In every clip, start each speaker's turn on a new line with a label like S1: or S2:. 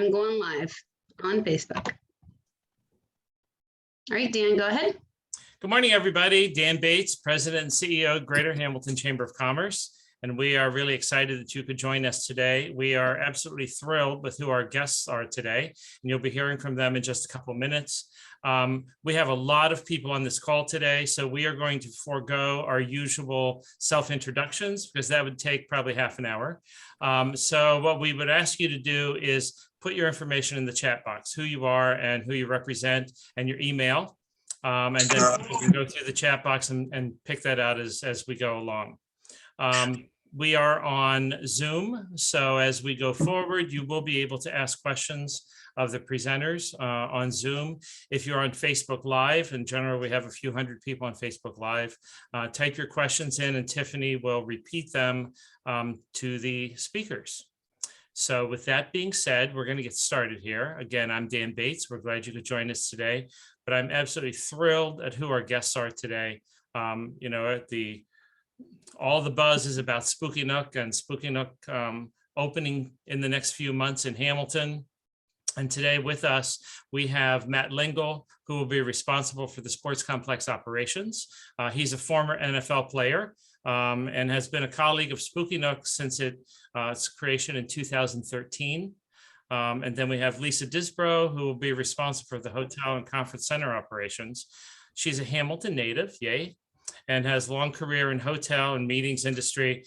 S1: I'm going live on Facebook. All right, Dan, go ahead.
S2: Good morning, everybody. Dan Bates, President and CEO, Greater Hamilton Chamber of Commerce. And we are really excited that you could join us today. We are absolutely thrilled with who our guests are today, and you'll be hearing from them in just a couple of minutes. We have a lot of people on this call today, so we are going to forego our usual self-introductions because that would take probably half an hour. So what we would ask you to do is put your information in the chat box, who you are and who you represent and your email. And then we can go through the chat box and pick that out as we go along. We are on Zoom, so as we go forward, you will be able to ask questions of the presenters on Zoom. If you're on Facebook Live, in general, we have a few hundred people on Facebook Live, type your questions in and Tiffany will repeat them to the speakers. So with that being said, we're going to get started here. Again, I'm Dan Bates. We're glad you could join us today, but I'm absolutely thrilled at who our guests are today. All the buzz is about Spooky Nook and Spooky Nook opening in the next few months in Hamilton. And today with us, we have Matt Lingle, who will be responsible for the sports complex operations. He's a former NFL player and has been a colleague of Spooky Nook since its creation in 2013. And then we have Lisa Disbrow, who will be responsible for the hotel and conference center operations. She's a Hamilton native, yay, and has a long career in hotel and meetings industry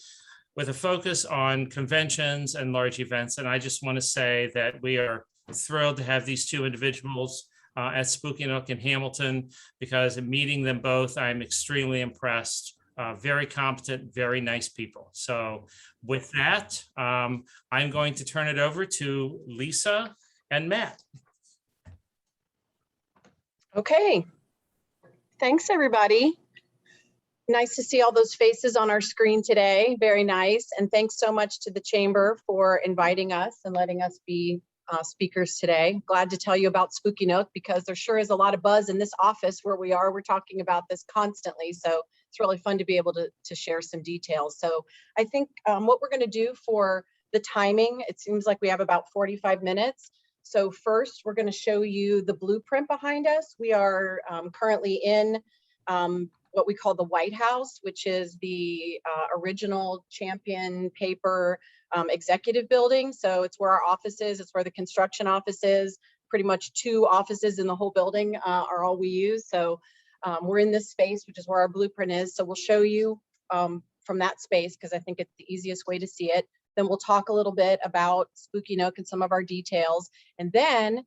S2: with a focus on conventions and large events. And I just want to say that we are thrilled to have these two individuals at Spooky Nook in Hamilton, because in meeting them both, I'm extremely impressed. Very competent, very nice people. So with that, I'm going to turn it over to Lisa and Matt.
S3: Okay. Thanks, everybody. Nice to see all those faces on our screen today. Very nice. And thanks so much to the Chamber for inviting us and letting us be speakers today. Glad to tell you about Spooky Nook because there sure is a lot of buzz in this office where we are. We're talking about this constantly. So it's really fun to be able to share some details. So I think what we're going to do for the timing, it seems like we have about 45 minutes. So first, we're going to show you the blueprint behind us. We are currently in what we call the White House, which is the original Champion Paper executive building. So it's where our office is. It's where the construction office is. Pretty much 2 offices in the whole building are all we use. So we're in this space, which is where our blueprint is. So we'll show you from that space because I think it's the easiest way to see it. Then we'll talk a little bit about Spooky Nook and some of our details. And then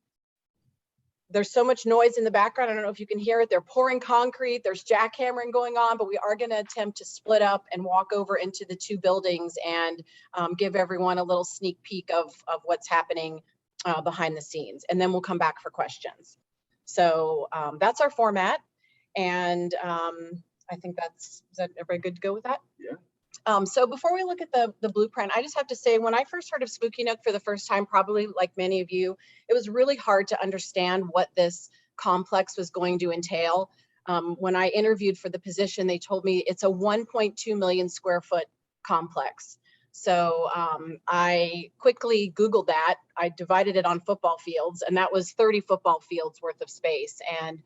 S3: there's so much noise in the background. I don't know if you can hear it. They're pouring concrete. There's jackhammering going on, but we are going to attempt to split up and walk over into the 2 buildings and give everyone a little sneak peek of what's happening behind the scenes. And then we'll come back for questions. So that's our format. And I think is that everybody good to go with that? Yeah. So before we look at the blueprint, I just have to say, when I first heard of Spooky Nook for the first time, probably like many of you, it was really hard to understand what this complex was going to entail. When I interviewed for the position, they told me it's a 1.2 million square foot complex. So I quickly Googled that. I divided it on football fields, and that was 30 football fields worth of space. And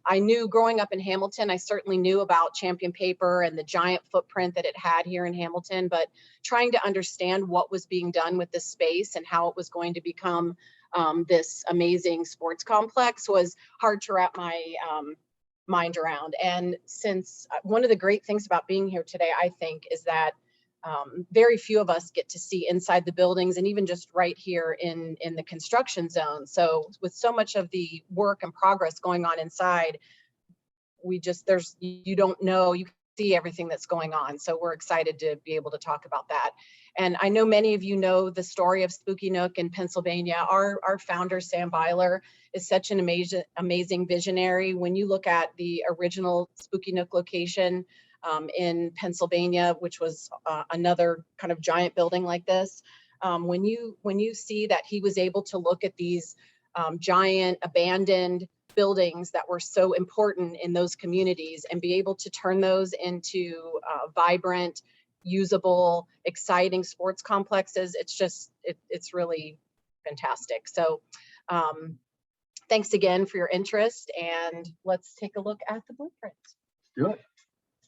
S3: I knew growing up in Hamilton, I certainly knew about Champion Paper and the giant footprint that it had here in Hamilton, but trying to understand what was being done with this space and how it was going to become this amazing sports complex was hard to wrap my mind around. And since one of the great things about being here today, I think, is that very few of us get to see inside the buildings and even just right here in the construction zone. So with so much of the work and progress going on inside, you don't know, you see everything that's going on. So we're excited to be able to talk about that. And I know many of you know the story of Spooky Nook in Pennsylvania. Our founder, Sam Byler, is such an amazing visionary. When you look at the original Spooky Nook location, in Pennsylvania, which was another kind of giant building like this. When you see that he was able to look at these giant abandoned buildings that were so important in those communities and be able to turn those into vibrant, usable, exciting sports complexes, it's really fantastic. So thanks again for your interest, and let's take a look at the blueprint.
S4: Do it.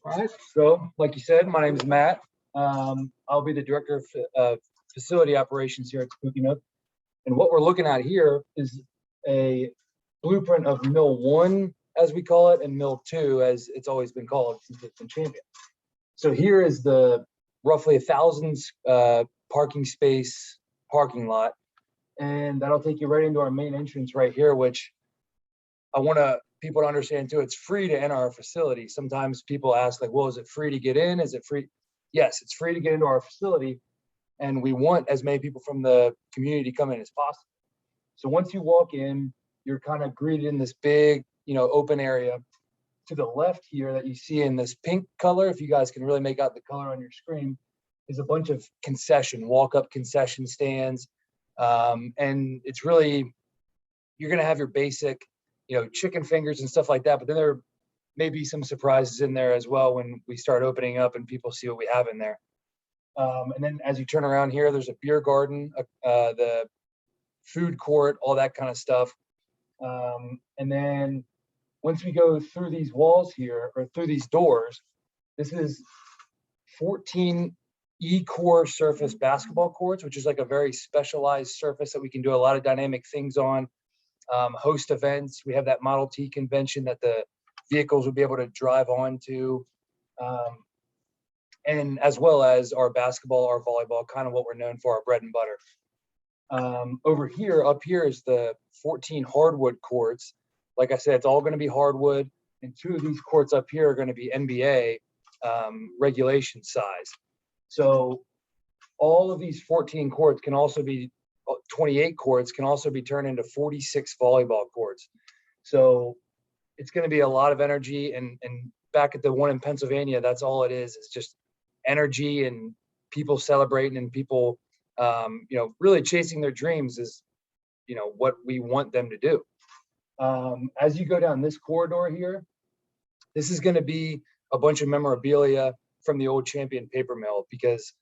S4: All right. So, like you said, my name is Matt. I'll be the director of facility operations here at Spooky Nook. And what we're looking at here is a blueprint of Mill 1, as we call it, and Mill 2, as it's always been called since it's been championed. So here is the roughly 1,000 parking space parking lot, and that'll take you right into our main entrance right here, which I want people to understand too. It's free to enter our facility. Sometimes people ask, like, well, is it free to get in? Is it free? Yes, it's free to get into our facility, and we want as many people from the community to come in as possible. So once you walk in, you're kind of greeted in this big, open area. To the left here that you see in this pink color, if you guys can really make out the color on your screen, is a bunch of walk-up concession stands. And it's really, you're going to have your basic, chicken fingers and stuff like that. But then there may be some surprises in there as well when we start opening up and people see what we have in there. And then as you turn around here, there's a beer garden, the food court, all that kind of stuff. And then once we go through these walls here, or through these doors, this is 14 E-core surface basketball courts, which is like a very specialized surface that we can do a lot of dynamic things on, host events. We have that Model T convention that the vehicles will be able to drive onto, and as well as our basketball, our volleyball, kind of what we're known for, our bread and butter. Up here is the 14 hardwood courts. Like I said, it's all going to be hardwood, and 2 of these courts up here are going to be NBA regulation size. So all of these 14 courts can also be 28 courts can also be turned into 46 volleyball courts. So it's going to be a lot of energy. And back at the one in Pennsylvania, that's all it is. It's just energy and people celebrating and people, really chasing their dreams is, what we want them to do. As you go down this corridor here, this is going to be a bunch of memorabilia from the old Champion paper mill, because,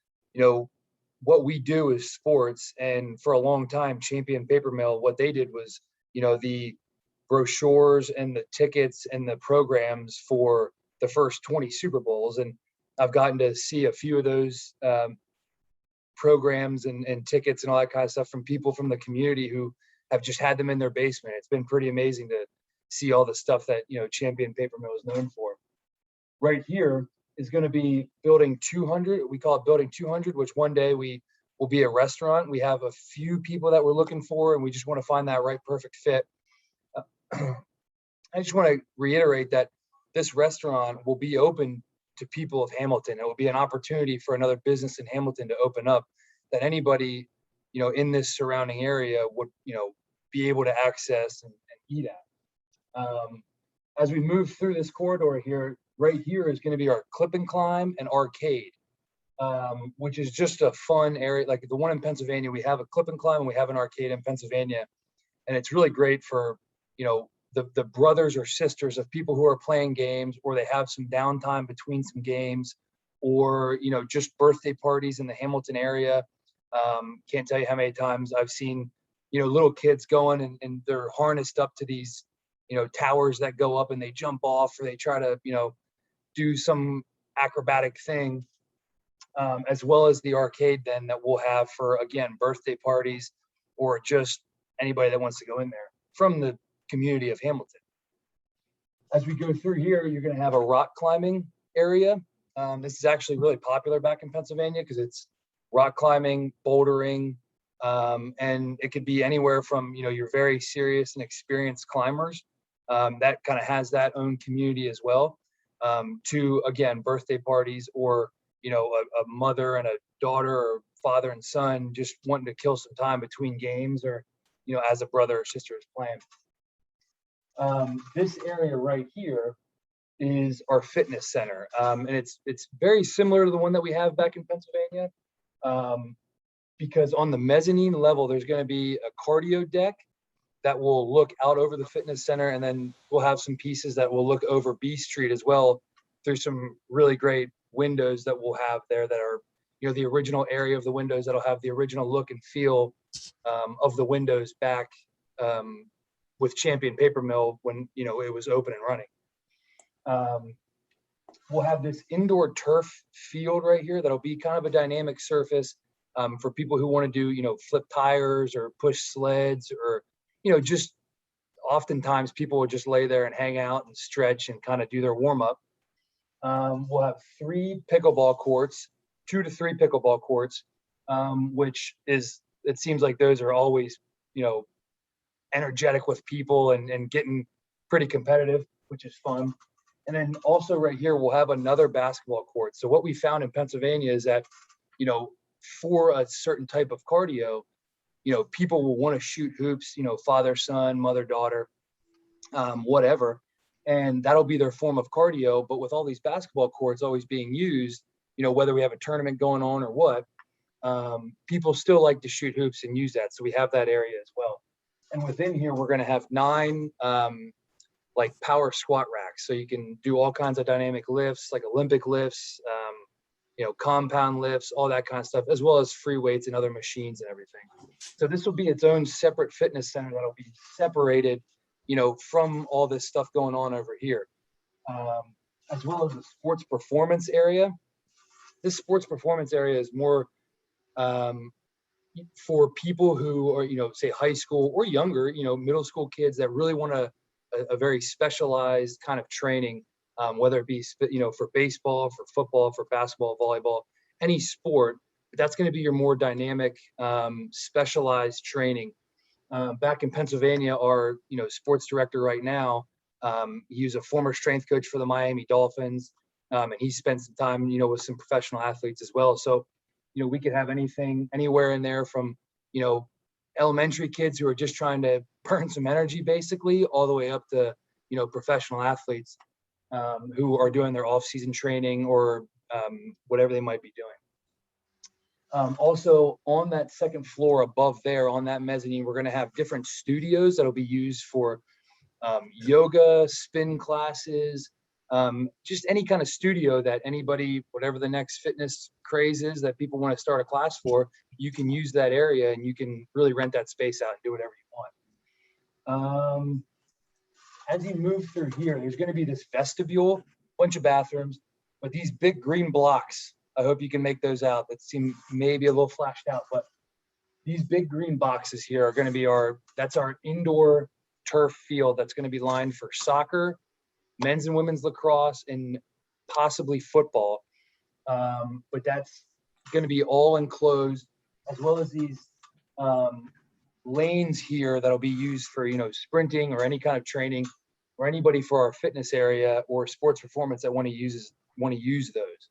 S4: what we do is sports. And for a long time, Champion paper mill, what they did was, the brochures and the tickets and the programs for the first 20 Super Bowls. And I've gotten to see a few of those programs and tickets and all that kind of stuff from people from the community who have just had them in their basement. It's been pretty amazing to see all the stuff that, Champion paper mill is known for. Right here is going to be building 200. We call it building 200, which one day we will be a restaurant. We have a few people that we're looking for, and we just want to find that right perfect fit. I just want to reiterate that this restaurant will be open to people of Hamilton. It will be an opportunity for another business in Hamilton to open up that anybody, in this surrounding area would, be able to access and eat at. As we move through this corridor here, right here is going to be our clip and climb and arcade, which is just a fun area. Like the one in Pennsylvania, we have a clip and climb and we have an arcade in Pennsylvania. And it's really great for, the brothers or sisters of people who are playing games, or they have some downtime between some games, or, just birthday parties in the Hamilton area. Can't tell you how many times I've seen, little kids going and they're harnessed up to these, towers that go up and they jump off, or they try to, do some acrobatic thing, as well as the arcade then that we'll have for, again, birthday parties, or just anybody that wants to go in there from the community of Hamilton. As we go through here, you're going to have a rock climbing area. This is actually really popular back in Pennsylvania because it's rock climbing, bouldering, and it could be anywhere from, your very serious and experienced climbers that kind of has that own community as well, to, again, birthday parties, or, a mother and a daughter, or father and son just wanting to kill some time between games, or, as a brother or sister is playing. This area right here is our fitness center. And it's very similar to the one that we have back in Pennsylvania, because on the mezzanine level, there's going to be a cardio deck that will look out over the fitness center. And then we'll have some pieces that will look over B Street as well, through some really great windows that we'll have there that are, the original area of the windows that'll have the original look and feel of the windows back with Champion Paper Mill when, it was open and running. We'll have this indoor turf field right here that'll be kind of a dynamic surface for people who want to do, flip tires or push sleds or, just oftentimes people would just lay there and hang out and stretch and kind of do their warm up. We'll have 3 pickleball courts, 2 to 3 pickleball courts, which it seems like those are always, energetic with people and getting pretty competitive, which is fun. And then also right here, we'll have another basketball court. So what we found in Pennsylvania is that, for a certain type of cardio, people will want to shoot hoops, father, son, mother, daughter, whatever. And that'll be their form of cardio. But with all these basketball courts always being used, whether we have a tournament going on or what, people still like to shoot hoops and use that. So we have that area as well. And within here, we're going to have 9 like power squat racks. So you can do all kinds of dynamic lifts, like Olympic lifts, compound lifts, all that kind of stuff, as well as free weights and other machines and everything. So this will be its own separate fitness center that'll be separated, from all this stuff going on over here, as well as the sports performance area. This sports performance area is more for people who are, say high school or younger, middle school kids that really want a very specialized kind of training, whether it be, for baseball, for football, for basketball, volleyball, any sport. But that's going to be your more dynamic, specialized training. Back in Pennsylvania, our, sports director right now, he's a former strength coach for the Miami Dolphins. And he spent some time, with some professional athletes as well. So, we could have anything, anywhere in there from, elementary kids who are just trying to burn some energy, basically, all the way up to, professional athletes who are doing their off-season training or whatever they might be doing. Also, on that second floor above there, on that mezzanine, we're going to have different studios that'll be used for yoga, spin classes, just any kind of studio that anybody, whatever the next fitness craze is that people want to start a class for, you can use that area and you can really rent that space out and do whatever you want. As you move through here, there's going to be this vestibule, bunch of bathrooms, but these big green blocks, I hope you can make those out. That seem maybe a little flashed out, but these big green boxes here are going to be that's our indoor turf field that's going to be lined for soccer, men's and women's lacrosse, and possibly football. But that's going to be all enclosed, as well as these lanes here that'll be used for, sprinting or any kind of training, or anybody for our fitness area or sports performance that want to use those.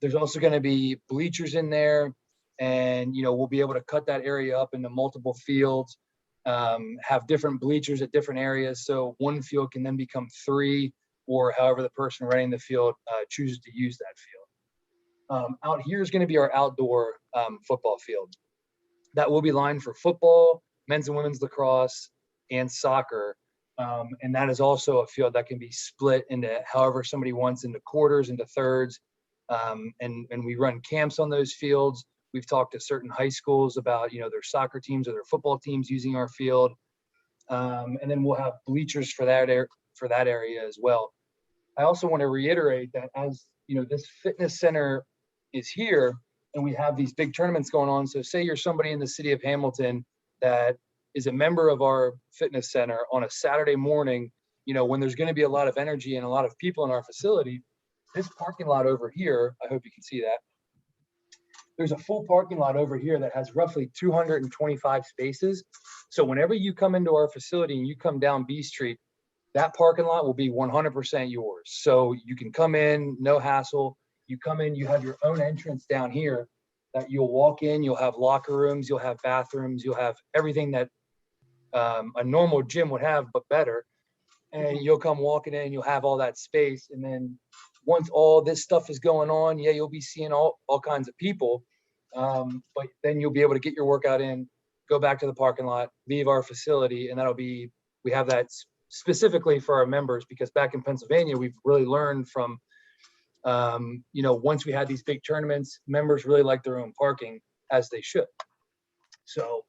S4: There's also going to be bleachers in there, and, we'll be able to cut that area up into multiple fields. Have different bleachers at different areas. So one field can then become 3, or however the person running the field chooses to use that field. Out here is going to be our outdoor football field. That will be lined for football, men's and women's lacrosse, and soccer. And that is also a field that can be split into however somebody wants, into quarters, into thirds. And we run camps on those fields. We've talked to certain high schools about, their soccer teams or their football teams using our field. And then we'll have bleachers for that area as well. I also want to reiterate that as, this fitness center is here and we have these big tournaments going on. So say you're somebody in the city of Hamilton that is a member of our fitness center on a Saturday morning, when there's going to be a lot of energy and a lot of people in our facility. This parking lot over here, I hope you can see that. There's a full parking lot over here that has roughly 225 spaces. So whenever you come into our facility and you come down B Street, that parking lot will be 100% yours. So you can come in, no hassle. You come in, you have your own entrance down here that you'll walk in, you'll have locker rooms, you'll have bathrooms, you'll have everything that a normal gym would have, but better. And you'll come walking in, you'll have all that space. And then once all this stuff is going on, yeah, you'll be seeing all kinds of people. But then you'll be able to get your workout in, go back to the parking lot, leave our facility. And we have that specifically for our members, because back in Pennsylvania, we've really learned from You know, once we had these big tournaments, members really like their own parking, as they should. So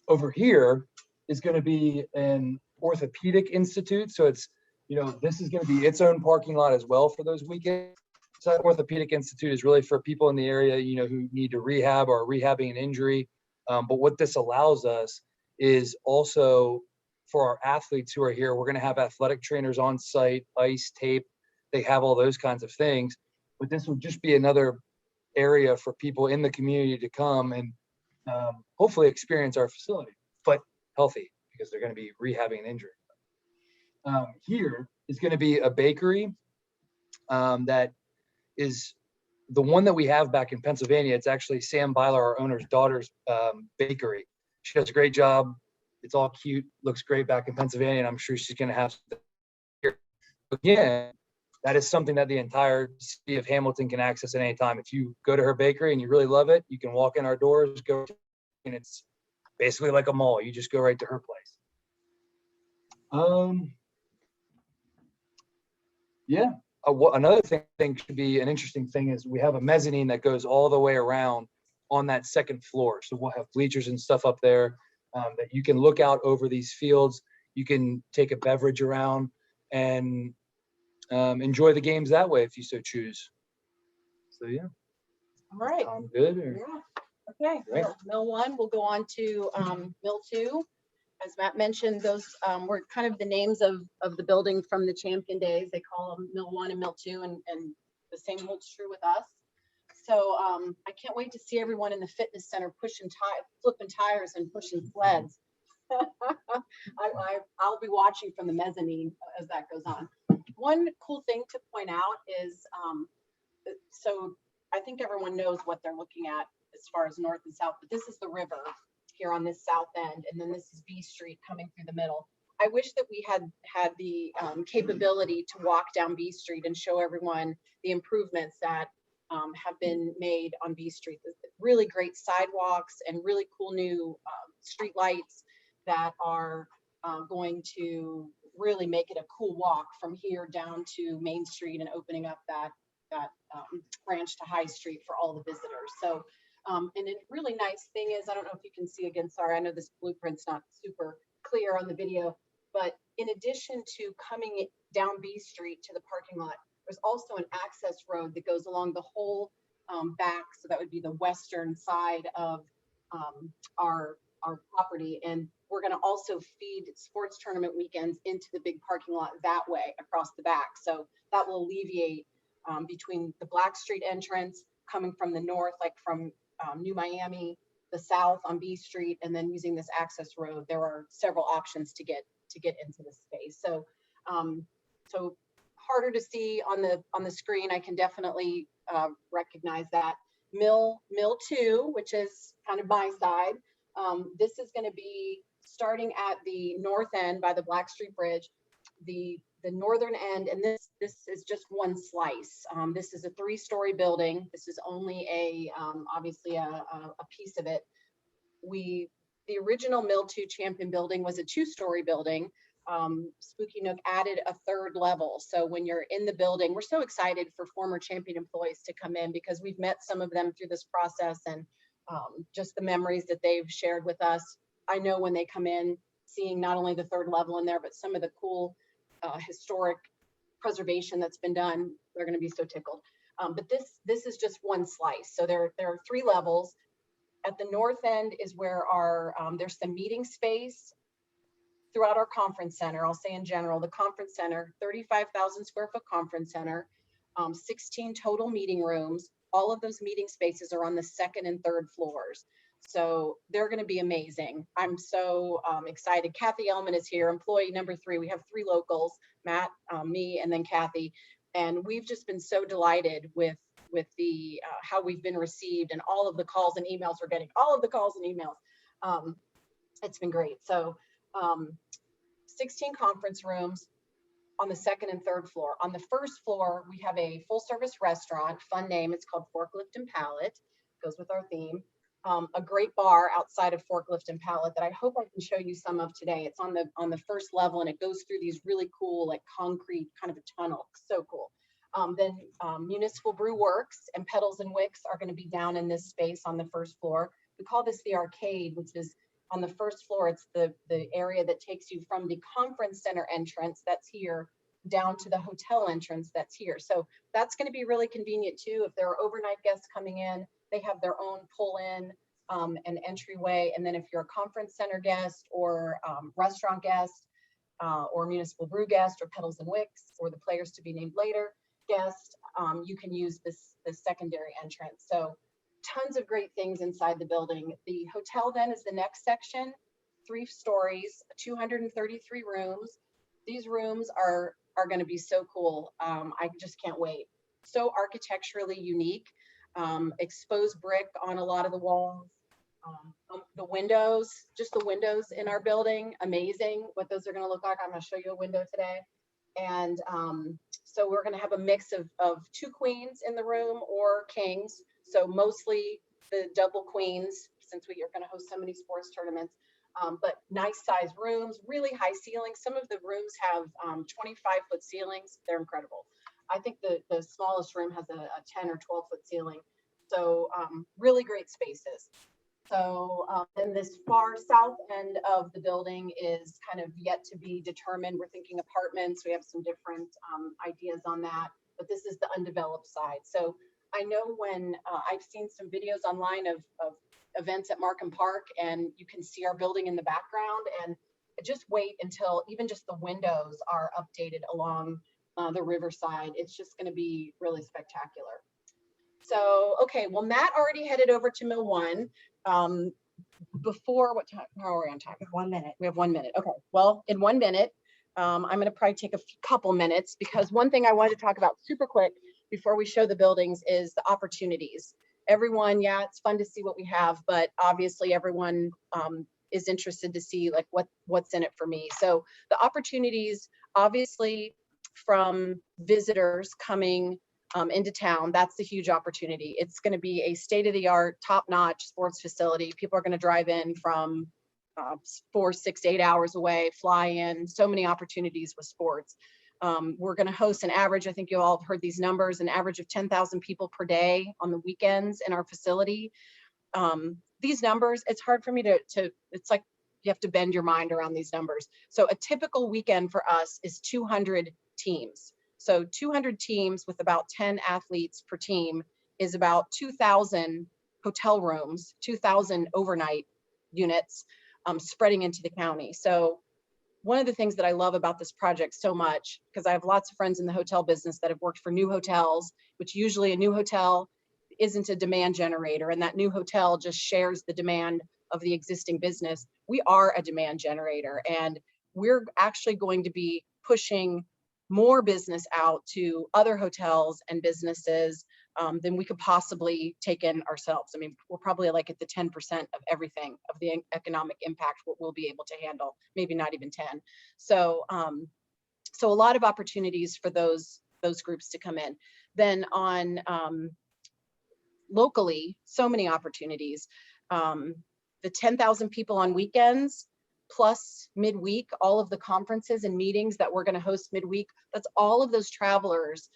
S4: over here is going to be an orthopedic institute. So it's, you know, this is going to be its own parking lot as well for those weekends. So that orthopedic institute is really for people in the area, you know, who need to rehab or are rehabbing an injury. But what this allows us is also for our athletes who are here, we're going to have athletic trainers on site, ice, tape. They have all those kinds of things. But this will just be another area for people in the community to come and hopefully experience our facility, but healthy, because they're going to be rehabbing an injury. Here is going to be a bakery that is the one that we have back in Pennsylvania. It's actually Sam Byler, our owner's daughter's bakery. She does a great job. It's all cute, looks great back in Pennsylvania, and I'm sure she's going to have something here. Again, that is something that the entire city of Hamilton can access at any time. If you go to her bakery and you really love it, you can walk in our doors, go, and it's basically like a mall. You just go right to her place. Yeah. Another thing should be an interesting thing is we have a mezzanine that goes all the way around on that second floor. So we'll have bleachers and stuff up there that you can look out over these fields. You can take a beverage around and enjoy the games that way if you so choose. So yeah.
S3: All right.
S4: Good. Or?
S3: Yeah. Okay.
S4: Right.
S3: Mill 1, we'll go on to Mill 2. As Matt mentioned, those were kind of the names of the building from the champion days. They call them Mill 1 and Mill 2, and the same holds true with us. So I can't wait to see everyone in the fitness center flipping tires and pushing sleds. I'll be watching from the mezzanine as that goes on. One cool thing to point out is, so I think everyone knows what they're looking at as far as north and south, but this is the river here on this south end, and then this is B Street coming through the middle. I wish that we had the capability to walk down B Street and show everyone the improvements that have been made on B Street. Really great sidewalks and really cool new street lights that are going to really make it a cool walk from here down to Main Street and opening up that branch to High Street for all the visitors. So and a really nice thing is, I don't know if you can see again, sorry, I know this blueprint's not super clear on the video, but in addition to coming down B Street to the parking lot, there's also an access road that goes along the whole back. So that would be the western side of our property. And we're going to also feed sports tournament weekends into the big parking lot that way across the back. So that will alleviate between the Black Street entrance coming from the north, like from New Miami, the south on B Street, and then using this access road. There are several options to get into the space. So so harder to see on the screen. I can definitely recognize that. Mill 2, which is kind of my side. This is going to be starting at the north end by the Black Street Bridge, the northern end, and this is just one slice. This is a 3-story building. This is only obviously a piece of it. The original Mill 2 Champion building was a 2-story building. Spooky Nook added a 3rd level. So when you're in the building, we're so excited for former Champion employees to come in, because we've met some of them through this process, and just the memories that they've shared with us. I know when they come in, seeing not only the 3rd level in there, but some of the cool historic preservation that's been done, they're going to be so tickled. But this is just one slice. So there are 3 levels. At the north end is where our there's some meeting space throughout our conference center. I'll say in general, the conference center, 35,000 square foot conference center, 16 total meeting rooms. All of those meeting spaces are on the 2nd and 3rd floors. So they're going to be amazing. I'm so excited. Kathy Ellman is here, employee number 3. We have 3 locals, Matt, me, and then Kathy. And we've just been so delighted with the how we've been received, and all of the calls and emails we're getting, it's been great. So 16 conference rooms on the 2nd and 3rd floor. On the 1st floor, we have a full service restaurant, fun name. It's called Forklift and Pallet, goes with our theme. a great bar outside of Forklift and Pallet that I hope I can show you some of today. It's on the first level, and it goes through these really cool, like concrete kind of a tunnel. So cool. Then Municipal Brew Works and Pedals and Wicks are going to be down in this space on the first floor. We call this the arcade, which is on the first floor. It's the area that takes you from the conference center entrance that's here down to the hotel entrance that's here. So that's going to be really convenient too. If there are overnight guests coming in, they have their own pull-in and entryway. And then if you're a conference center guest or restaurant guest or Municipal Brew guest or Pedals and Wicks or the players to be named later guest, you can use this secondary entrance. So tons of great things inside the building. The hotel then is the next section, 3 stories, 233 rooms. These rooms are going to be so cool. I just can't wait. So architecturally unique, exposed brick on a lot of the walls. The windows, just the windows in our building, amazing what those are going to look like. I'm going to show you a window today. And so we're going to have a mix of 2 queens in the room or kings. So mostly the double queens, since we are going to host so many sports tournaments, but nice size rooms, really high ceilings. Some of the rooms have 25-foot ceilings. They're incredible. I think the smallest room has a 10 or 12-foot ceiling. So really great spaces. So then this far south end of the building is kind of yet to be determined. We're thinking apartments. We have some different ideas on that, but this is the undeveloped side. So I know when I've seen some videos online of events at Markham Park, and you can see our building in the background, and just wait until even just the windows are updated along the riverside. It's just going to be really spectacular. So, okay, well, Matt already headed over to Mill 1. Before what time? How are we on time?
S5: 1 minute.
S3: We have 1 minute. Okay, well, in 1 minute, I'm going to probably take a couple minutes, because one thing I wanted to talk about super quick before we show the buildings is the opportunities. Everyone, yeah, it's fun to see what we have, but obviously everyone is interested to see like what's in it for me. So the opportunities, obviously, from visitors coming into town, that's the huge opportunity. It's going to be a state-of-the-art, top-notch sports facility. People are going to drive in from 4, 6, 8 hours away, fly in. So many opportunities with sports. We're going to host an average, I think you all have heard these numbers, an average of 10,000 people per day on the weekends in our facility. These numbers, it's hard for me to, it's like you have to bend your mind around these numbers. So a typical weekend for us is 200 teams. So 200 teams with about 10 athletes per team is about 2,000 hotel rooms, 2,000 overnight units spreading into the county. So one of the things that I love about this project so much, because I have lots of friends in the hotel business that have worked for new hotels, which usually a new hotel isn't a demand generator, and that new hotel just shares the demand of the existing business. We are a demand generator, and we're actually going to be pushing more business out to other hotels and businesses than we could possibly take in ourselves. I mean, we're probably like at the 10% of everything of the economic impact what we'll be able to handle, maybe not even 10. So, so a lot of opportunities for those groups to come in. Then on locally, so many opportunities. The 10,000 people on weekends, plus midweek, all of the conferences and meetings that we're going to host midweek, that's all of those travelers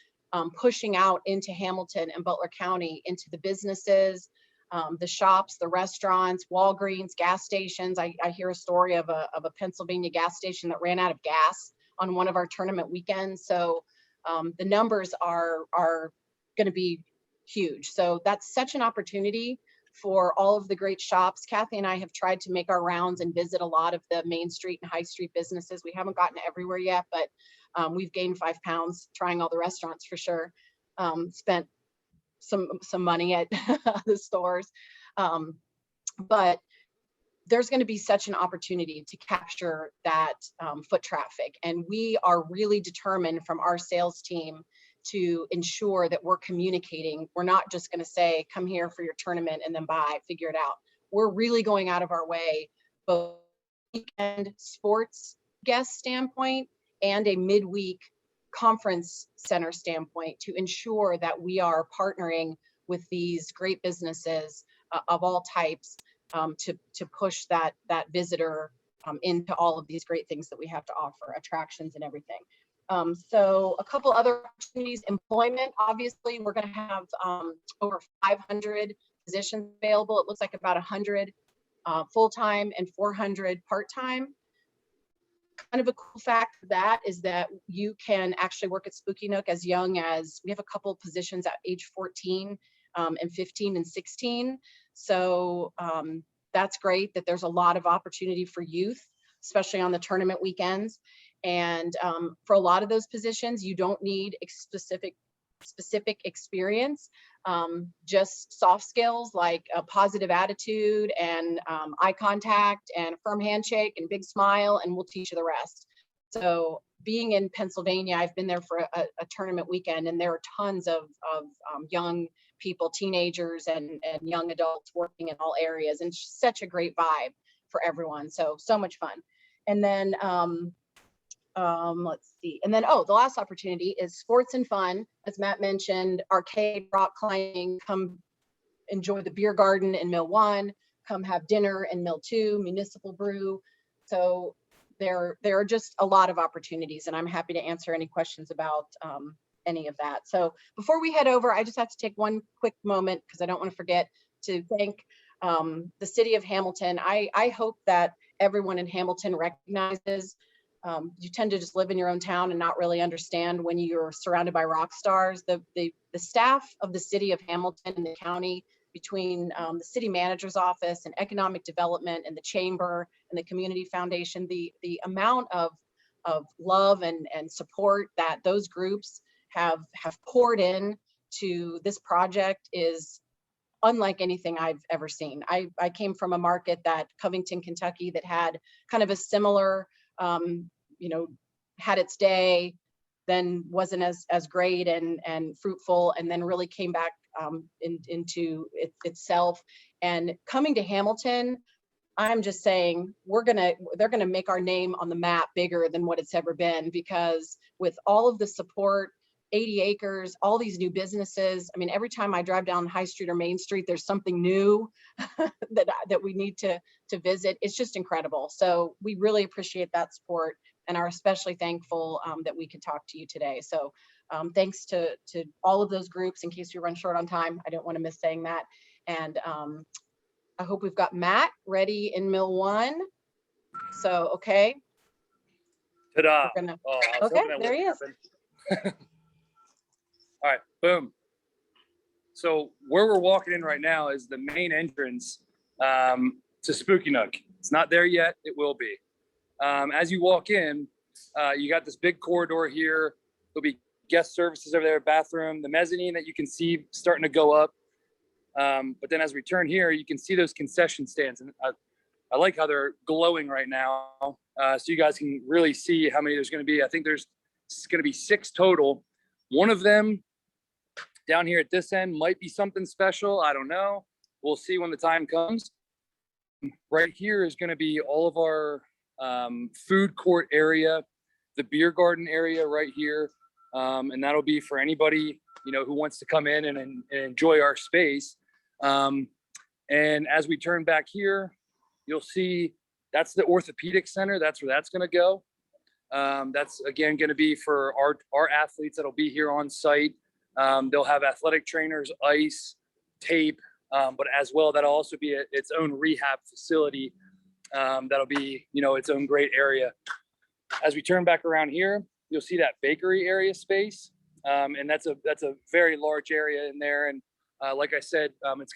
S3: pushing out into Hamilton and Butler County, into the businesses, the shops, the restaurants, Walgreens, gas stations. I hear a story of a Pennsylvania gas station that ran out of gas on one of our tournament weekends. So the numbers are going to be huge. So that's such an opportunity for all of the great shops. Kathy and I have tried to make our rounds and visit a lot of the Main Street and High Street businesses. We haven't gotten everywhere yet, but we've gained 5 pounds trying all the restaurants for sure. Spent some money at the stores. But there's going to be such an opportunity to capture that foot traffic. And we are really determined from our sales team to ensure that we're communicating. We're not just going to say, come here for your tournament and then bye, figure it out. We're really going out of our way, both weekend sports guest standpoint and a midweek conference center standpoint, to ensure that we are partnering with these great businesses of all types to push that visitor into all of these great things that we have to offer, attractions and everything. So a couple other opportunities, employment, obviously, we're going to have over 500 positions available. It looks like about 100 full-time and 400 part-time. Kind of a cool fact of that is that you can actually work at Spooky Nook as young as, we have a couple of positions at age 14 and 15 and 16. So that's great that there's a lot of opportunity for youth, especially on the tournament weekends. And for a lot of those positions, you don't need specific experience, just soft skills like a positive attitude and eye contact and a firm handshake and big smile, and we'll teach you the rest. So being in Pennsylvania, I've been there for a tournament weekend, and there are tons of young people, teenagers and young adults working in all areas, and such a great vibe for everyone. So much fun. And then let's see. And then, the last opportunity is sports and fun. As Matt mentioned, arcade, rock climbing, come enjoy the beer garden in Mill 1, come have dinner in Mill 2, Municipal Brew. So there are just a lot of opportunities, and I'm happy to answer any questions about any of that. So before we head over, I just have to take one quick moment, because I don't want to forget to thank the city of Hamilton. I hope that everyone in Hamilton recognizes you tend to just live in your own town and not really understand when you're surrounded by rock stars. The staff of the city of Hamilton and the county, between the city manager's office and economic development and the chamber and the community foundation, the amount of love and support that those groups have poured in to this project is unlike anything I've ever seen. I came from a market, that Covington, Kentucky, that had kind of a similar had its day, then wasn't as great and fruitful, and then really came back into itself. And coming to Hamilton, I'm just saying they're gonna make our name on the map bigger than what it's ever been, because with all of the support, 80 acres, all these new businesses. I mean, every time I drive down High Street or Main Street, there's something new that we need to visit. It's just incredible. So we really appreciate that support, and are especially thankful that we could talk to you today. So thanks to all of those groups. In case we run short on time, I don't want to miss saying that. And I hope we've got Matt ready in Mill 1. So, okay.
S5: Ta-da.
S3: Okay, there he is.
S5: All right, boom. So where we're walking in right now is the main entrance to Spooky Nook. It's not there yet, it will be. As you walk in, you got this big corridor here. There'll be guest services over there, bathroom, the mezzanine that you can see starting to go up. But then as we turn here, you can see those concession stands. And I like how they're glowing right now. So you guys can really see how many there's gonna be. I think there's gonna be 6 total. One of them down here at this end might be something special. I don't know. We'll see when the time comes. Right here is going to be all of our food court area, the beer garden area right here. And that'll be for anybody, who wants to come in and enjoy our space. And as we turn back here, you'll see that's the orthopedic center. That's where that's going to go. That's again going to be for our athletes that'll be here on site. They'll have athletic trainers, ice, tape, but as well, that'll also be its own rehab facility. That'll be, its own great area. As we turn back around here, you'll see that bakery area space. And that's a very large area in there. And like I said, it's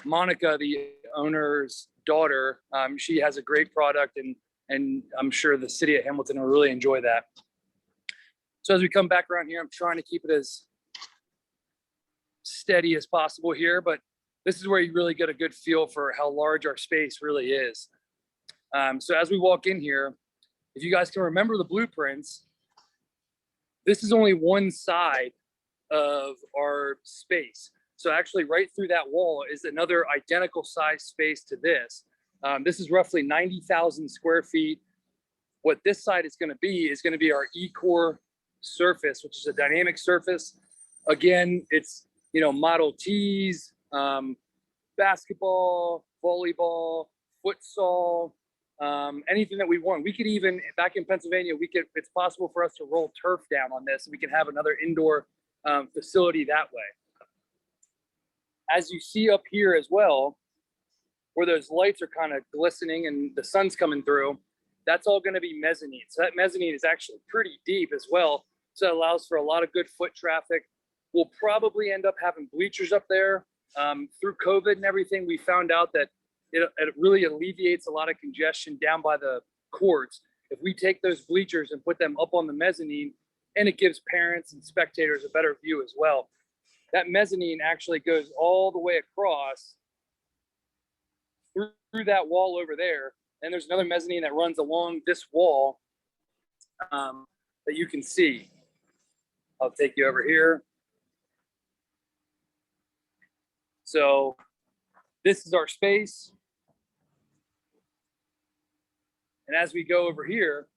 S5: Monica, the owner's daughter. She has a great product, and I'm sure the city of Hamilton will really enjoy that. So as we come back around here, I'm trying to keep it as steady as possible here, but this is where you really get a good feel for how large our space really is. So as we walk in here, if you guys can remember the blueprints, this is only one side of our space. So actually right through that wall is another identical size space to this. This is roughly 90,000 square feet. What this side is going to be our E-Core surface, which is a dynamic surface. Again, it's, Model Ts, basketball, volleyball, futsal, anything that we want. We could even, back in Pennsylvania, it's possible for us to roll turf down on this, and we can have another indoor facility that way. As you see up here as well, where those lights are kind of glistening and the sun's coming through, that's all going to be mezzanine. So that mezzanine is actually pretty deep as well. So it allows for a lot of good foot traffic. We'll probably end up having bleachers up there. Through COVID and everything, we found out that it really alleviates a lot of congestion down by the courts if we take those bleachers and put them up on the mezzanine, and it gives parents and spectators a better view as well. That mezzanine actually goes all the way across through that wall over there. And there's another mezzanine that runs along this wall that you can see. I'll take you over here. So this is our space. And as we go over here,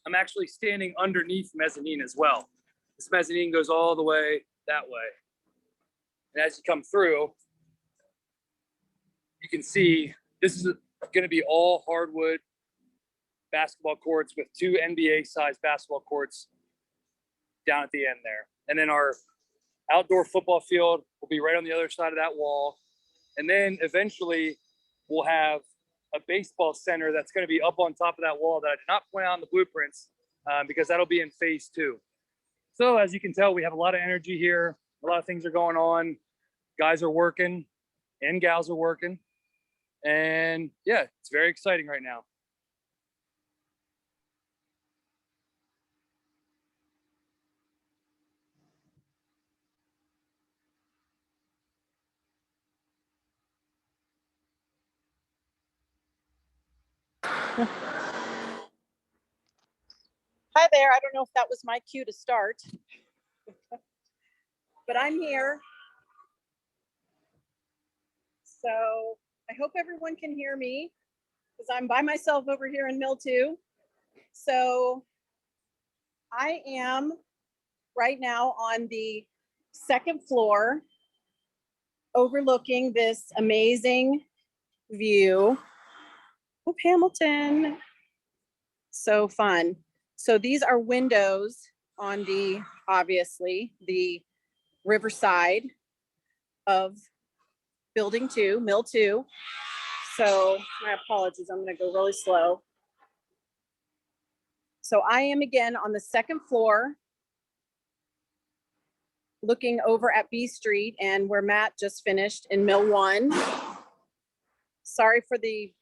S5: I'm actually standing underneath mezzanine as well. This mezzanine goes all the way that way. And as you come through, you can see this is going to be all hardwood basketball courts with 2 NBA-sized basketball courts down at the end there. And then our outdoor football field will be right on the other side of that wall. And then eventually we'll have a baseball center that's going to be up on top of that wall that I did not point out in the blueprints because that'll be in phase 2. So as you can tell, we have a lot of energy here. A lot of things are going on. Guys are working and gals are working. And yeah, it's very exciting right now.
S3: Hi there. I don't know if that was my cue to start, but I'm here. So I hope everyone can hear me because I'm by myself over here in Mill 2. So I am right now on the 2nd floor overlooking this amazing view of Hamilton. So fun. So these are windows on the, obviously, the riverside of building 2, Mill 2. So my apologies, I'm gonna go really slow. So I am again on the 2nd floor, looking over at B Street and where Matt just finished in Mill 1. Sorry for the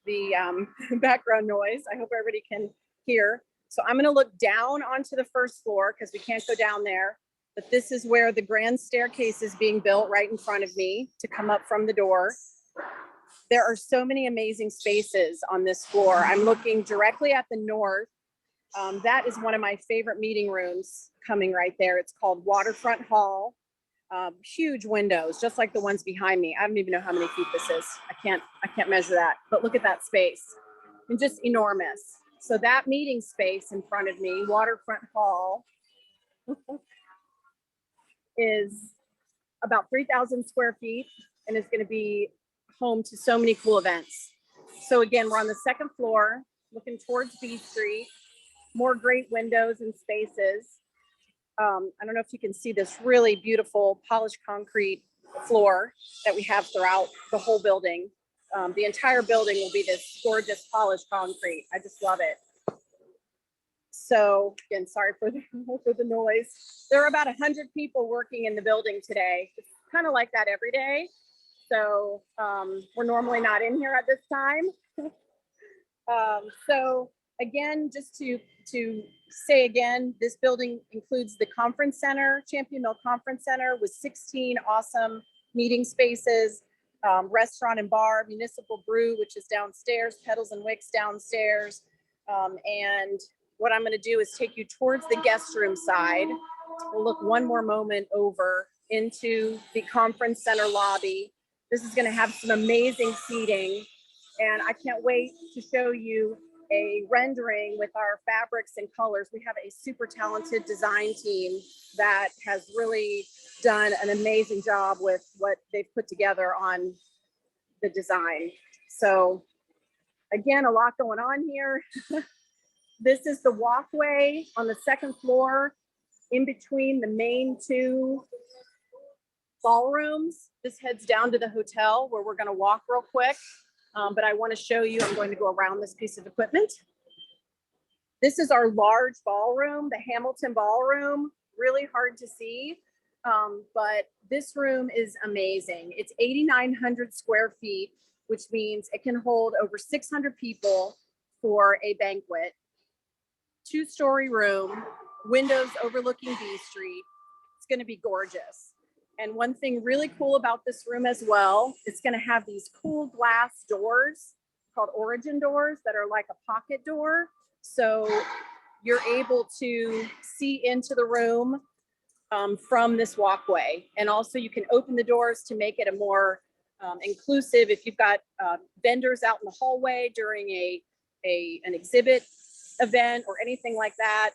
S3: background noise. I hope everybody can hear. So I'm gonna look down onto the 1st floor because we can't go down there. But this is where the grand staircase is being built right in front of me to come up from the door. There are so many amazing spaces on this floor. I'm looking directly at the north. That is one of my favorite meeting rooms coming right there. It's called Waterfront Hall. Huge windows, just like the ones behind me. I don't even know how many feet this is. I can't measure that, but look at that space. And just enormous. So that meeting space in front of me, Waterfront Hall, is about 3,000 square feet and is going to be home to so many cool events. So again, we're on the 2nd floor, looking towards B Street, more great windows and spaces. I don't know if you can see this really beautiful polished concrete floor that we have throughout the whole building. The entire building will be this gorgeous polished concrete. I just love it. So again, sorry for the noise. There are about 100 people working in the building today. It's kind of like that every day. So we're normally not in here at this time. So again, just to say again, this building includes the conference center, Champion Mill Conference Center, with 16 awesome meeting spaces, restaurant and bar, municipal brew, which is downstairs, Pedals and Wicks downstairs. And what I'm going to do is take you towards the guest room side. We'll look one more moment over into the conference center lobby. This is going to have some amazing seating, and I can't wait to show you a rendering with our fabrics and colors. We have a super talented design team that has really done an amazing job with what they've put together on the design. So again, a lot going on here. This is the walkway on the second floor in between the main two ballrooms. This heads down to the hotel where we're going to walk real quick. But I want to show you, I'm going to go around this piece of equipment. This is our large ballroom, the Hamilton Ballroom. Really hard to see, but this room is amazing. It's 8,900 square feet, which means it can hold over 600 people for a banquet. 2-story room, windows overlooking B Street. It's going to be gorgeous. And one thing really cool about this room as well, it's going to have these cool glass doors called origin doors that are like a pocket door. So you're able to see into the room from this walkway. And also you can open the doors to make it a more inclusive. If you've got vendors out in the hallway during an exhibit event or anything like that,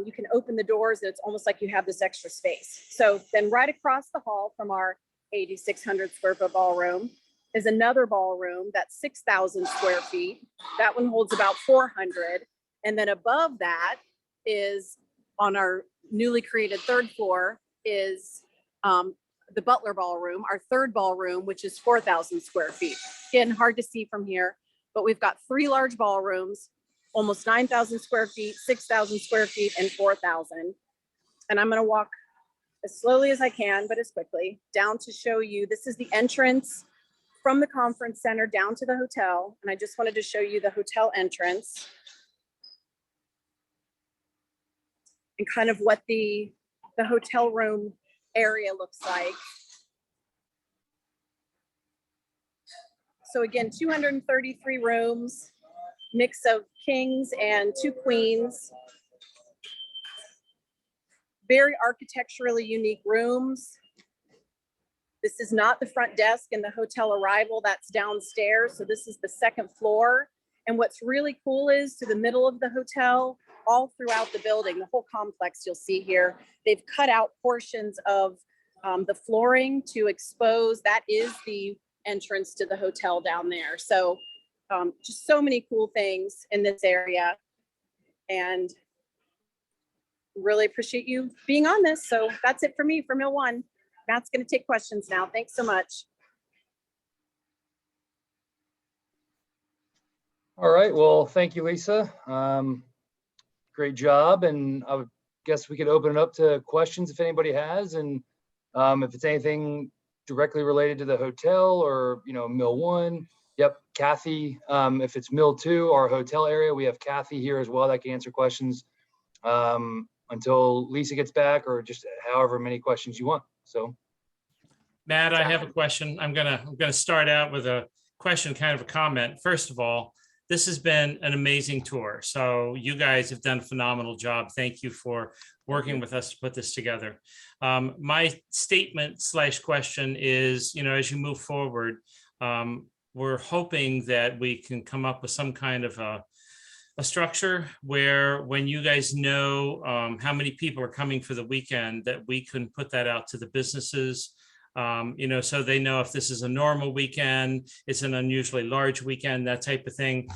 S3: you can open the doors and it's almost like you have this extra space. So then right across the hall from our 8,600 square foot ballroom is another ballroom that's 6,000 square feet. That one holds about 400. And then above that is on our newly created third floor is the Butler Ballroom, our third ballroom, which is 4,000 square feet. Again, hard to see from here, but we've got 3 large ballrooms, almost 9,000 square feet, 6,000 square feet, and 4,000. And I'm going to walk as slowly as I can, but as quickly down to show you. This is the entrance from the conference center down to the hotel. And I just wanted to show you the hotel entrance and kind of what the hotel room area looks like. So again, 233 rooms, mix of kings and 2 queens. Very architecturally unique rooms. This is not the front desk in the hotel arrival, that's downstairs. So this is the second floor. And what's really cool is to the middle of the hotel, all throughout the building, the whole complex you'll see here, they've cut out portions of the flooring to expose. That is the entrance to the hotel down there. So just so many cool things in this area. And really appreciate you being on this. So that's it for me for Mill 1. Matt's going to take questions now. Thanks so much.
S4: All right, well, thank you, Lisa. Great job. And I would guess we could open it up to questions if anybody has. And if it's anything directly related to the hotel or, Mill 1, yep, Kathy. If it's Mill 2 or hotel area, we have Kathy here as well that can answer questions until Lisa gets back, or just however many questions you want. So,
S2: Matt, I have a question. I'm gonna start out with a question, kind of a comment. First of all, this has been an amazing tour. So you guys have done a phenomenal job. Thank you for working with us to put this together. My statement / question is, as you move forward, we're hoping that we can come up with some kind of a structure where when you guys know how many people are coming for the weekend, that we can put that out to the businesses, so they know if this is a normal weekend, it's an unusually large weekend, that type of thing.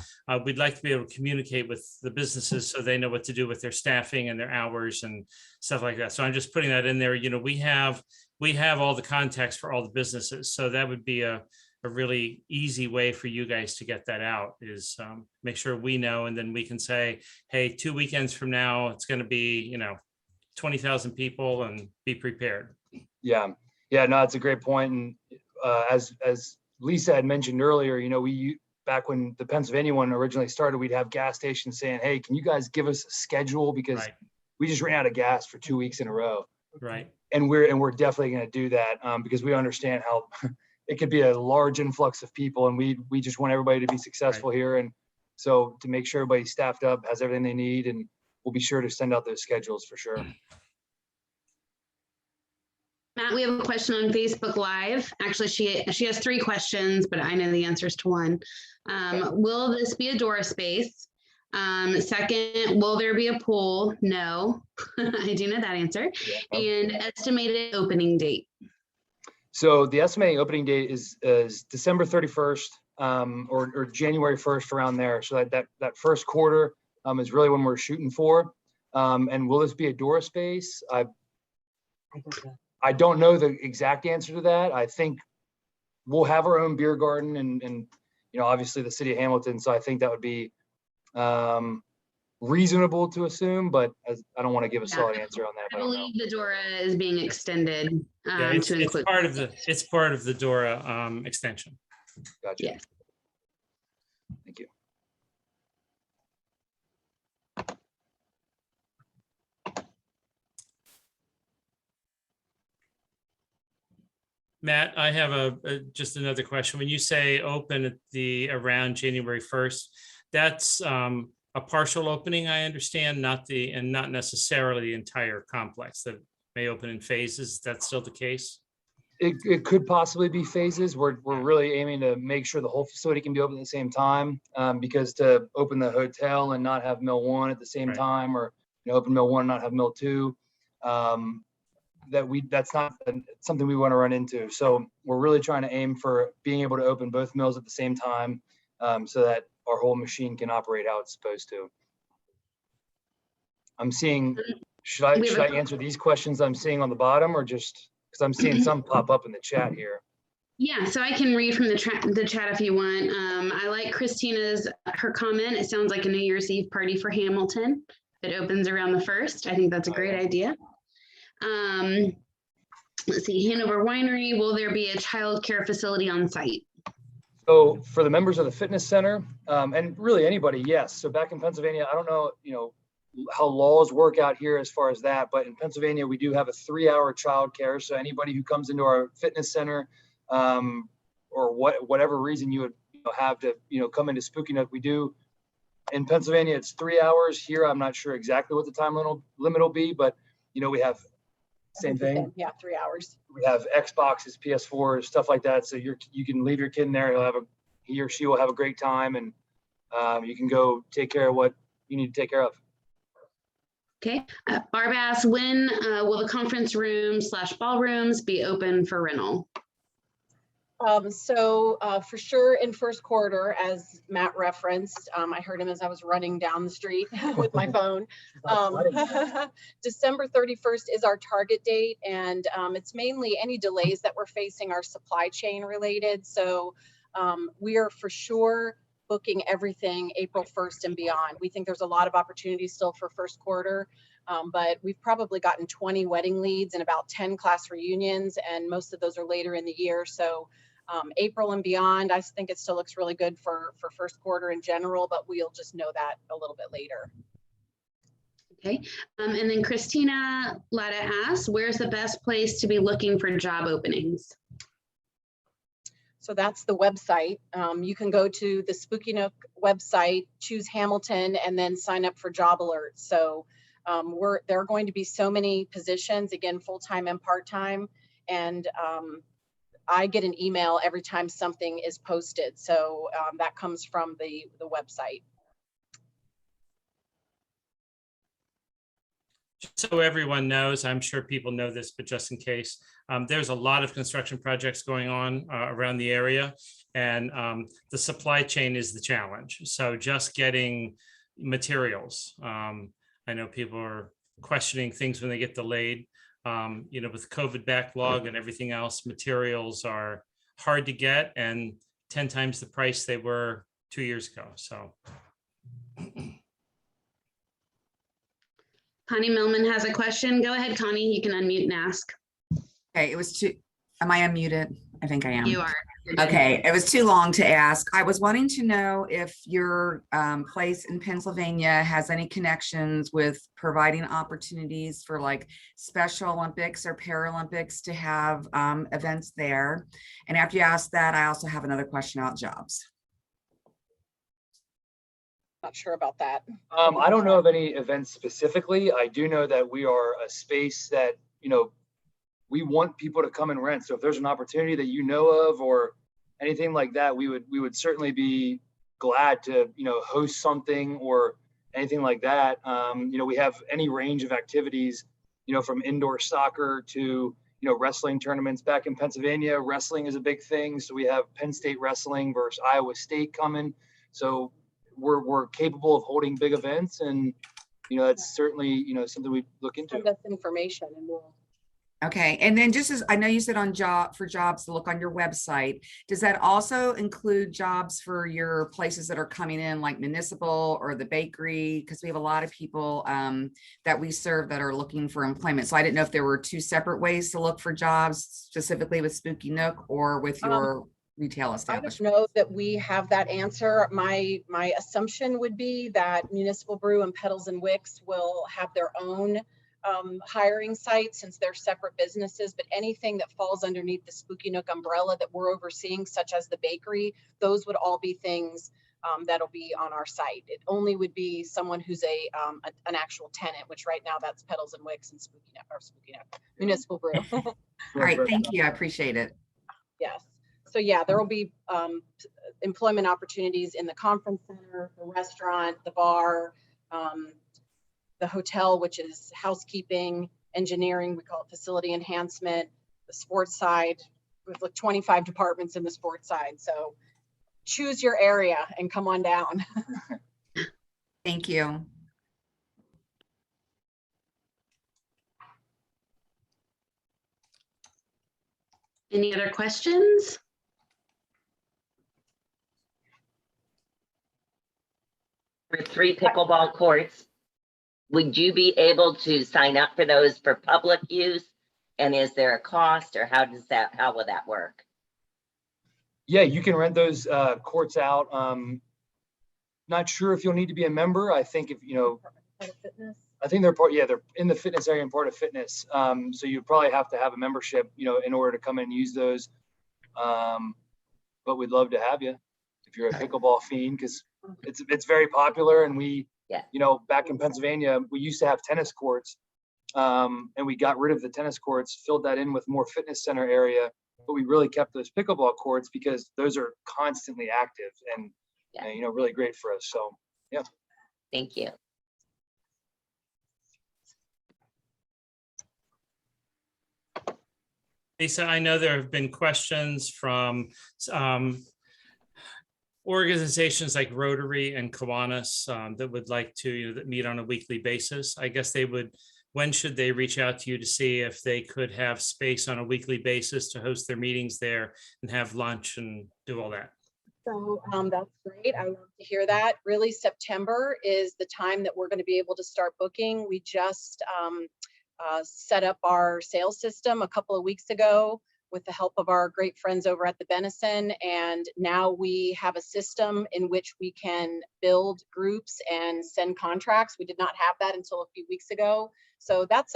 S2: We'd like to be able to communicate with the businesses so they know what to do with their staffing and their hours and stuff like that. So I'm just putting that in there. We have all the contacts for all the businesses. So that would be a really easy way for you guys to get that out, is make sure we know, and then we can say, hey, 2 weekends from now, it's going to be, 20,000 people, and be prepared.
S4: Yeah, no, it's a great point. And as Lisa had mentioned earlier, we back when the Pennsylvania one originally started, we'd have gas stations saying, hey, can you guys give us a schedule? Because we just ran out of gas for 2 weeks in a row.
S2: Right.
S4: And we're definitely going to do that because we understand how it could be a large influx of people, and we just want everybody to be successful here. And so to make sure everybody's staffed up, has everything they need, and we'll be sure to send out those schedules for sure.
S1: Matt, we have a question on Facebook Live. Actually, she has 3 questions, but I know the answers to one. Will this be a Dora space? Second, will there be a pool? No, I do know that answer. And estimated opening date.
S4: So the estimating opening date is December 31st or January 1st, around there. So that first quarter is really when we're shooting for. And will this be a Dora space? I don't know the exact answer to that. I think we'll have our own beer garden and obviously the city of Hamilton. So I think that would be reasonable to assume, but I don't want to give a solid answer on that.
S1: I believe the Dora is being extended
S2: Yeah, it's
S1: to include.
S2: it's part of the Dora extension.
S4: Gotcha.
S1: Yes.
S4: Thank you.
S2: Matt, I have just another question. When you say open at around January 1st, that's a partial opening, I understand, not necessarily the entire complex, that may open in phases. Is that still the case?
S4: It could possibly be phases. We're really aiming to make sure the whole facility can be open at the same time, because to open the hotel and not have Mill 1 at the same time, or open Mill 1 and not have Mill 2, that's not something we want to run into. So we're really trying to aim for being able to open both mills at the same time, so that our whole machine can operate how it's supposed to. I'm seeing, should I answer these questions I'm seeing on the bottom, or just because I'm seeing some pop up in the chat here?
S1: Yeah, so I can read from the chat if you want. I like her comment. It sounds like a New Year's Eve party for Hamilton. It opens around the 1st. I think that's a great idea. Let's see, Hanover Winery, will there be a child care facility on site?
S4: So for the members of the fitness center, and really anybody, yes. So back in Pennsylvania, I don't know, how laws work out here as far as that, but in Pennsylvania, we do have a 3-hour child care. So anybody who comes into our fitness center, or whatever reason you would have to, come into Spooky Nook, we do. In Pennsylvania, it's 3 hours. Here, I'm not sure exactly what the time limit will be, but we have same thing.
S3: Yeah, 3 hours.
S4: We have Xboxes, PS4s, stuff like that. So you can leave your kid in there. He or she will have a great time, and you can go take care of what you need to take care of.
S1: Okay. Barb asks, when will the conference room / ballrooms be open for rental?
S3: So for sure in first quarter, as Matt referenced, I heard him as I was running down the street with my phone. December 31st is our target date, and it's mainly any delays that we're facing are supply chain related. So we are for sure booking everything April 1st and beyond. We think there's a lot of opportunities still for first quarter, but we've probably gotten 20 wedding leads and about 10 class reunions, and most of those are later in the year. So April and beyond, I think it still looks really good for first quarter in general, but we'll just know that a little bit later.
S1: Okay. And then Christina Latta asks, where's the best place to be looking for job openings?
S3: So that's the website. You can go to the Spooky Nook website, choose Hamilton, and then sign up for job alerts. So there are going to be so many positions, again, full-time and part-time. And I get an email every time something is posted. So that comes from the website.
S2: So everyone knows, I'm sure people know this, but just in case, there's a lot of construction projects going on around the area, and the supply chain is the challenge. So just getting materials. I know people are questioning things when they get delayed. With COVID backlog and everything else, materials are hard to get and 10 times the price they were 2 years ago. So.
S1: Connie Millman has a question. Go ahead, Connie. You can unmute and ask.
S6: Okay, am I unmuted? I think I am.
S1: You are.
S6: Okay, it was too long to ask. I was wanting to know if your place in Pennsylvania has any connections with providing opportunities for like Special Olympics or Paralympics to have events there. And after you ask that, I also have another question about jobs.
S3: Not sure about that.
S4: I don't know of any events specifically. I do know that we are a space that, we want people to come and rent. So if there's an opportunity that you know of or anything like that, we would certainly be glad to, host something or anything like that. We have any range of activities, from indoor soccer to, wrestling tournaments. Back in Pennsylvania, wrestling is a big thing. So we have Penn State wrestling versus Iowa State coming. So we're capable of holding big events, and that's certainly something we look into.
S3: Send us information and we'll.
S6: Okay, and then just as I know you said on jobs to look on your website, does that also include jobs for your places that are coming in like municipal or the bakery? Because we have a lot of people that we serve that are looking for employment. So I didn't know if there were two separate ways to look for jobs specifically with Spooky Nook or with your retail
S3: I
S6: establishment.
S3: don't know that we have that answer. My assumption would be that Municipal Brew and Pedals and Wicks will have their own hiring sites since they're separate businesses, but anything that falls underneath the Spooky Nook umbrella that we're overseeing, such as the bakery, those would all be things that'll be on our site. It only would be someone who's an actual tenant, which right now that's Pedals and Wicks and Spooky Nook, Municipal Brew.
S6: All right, thank you. I appreciate it.
S3: Yes. So yeah, there will be employment opportunities in the conference center, the restaurant, the bar, the hotel, which is housekeeping, engineering, we call it facility enhancement, the sports side, with like 25 departments in the sports side. So choose your area and come on down.
S6: Thank you.
S1: Any other questions?
S7: For 3 pickleball courts, would you be able to sign up for those for public use? And is there a cost, or how will that work?
S4: Yeah, you can rent those courts out. Not sure if you'll need to be a member. I think I think they're they're in the fitness area and part of fitness. So you probably have to have a membership, in order to come in and use those. But we'd love to have you if you're a pickleball fiend, because it's very popular. And we, back in Pennsylvania, we used to have tennis courts, and we got rid of the tennis courts, filled that in with more fitness center area, but we really kept those pickleball courts because those are constantly active and, really great for us. So, yeah.
S7: Thank you.
S2: Lisa, I know there have been questions from organizations like Rotary and Kiwanis that would like to that meet on a weekly basis. I guess when should they reach out to you to see if they could have space on a weekly basis to host their meetings there and have lunch and do all that?
S3: So that's great. I love to hear that. Really, September is the time that we're going to be able to start booking. We just set up our sales system a couple of weeks ago with the help of our great friends over at the Mezzanine. And now we have a system in which we can build groups and send contracts. We did not have that until a few weeks ago. So that's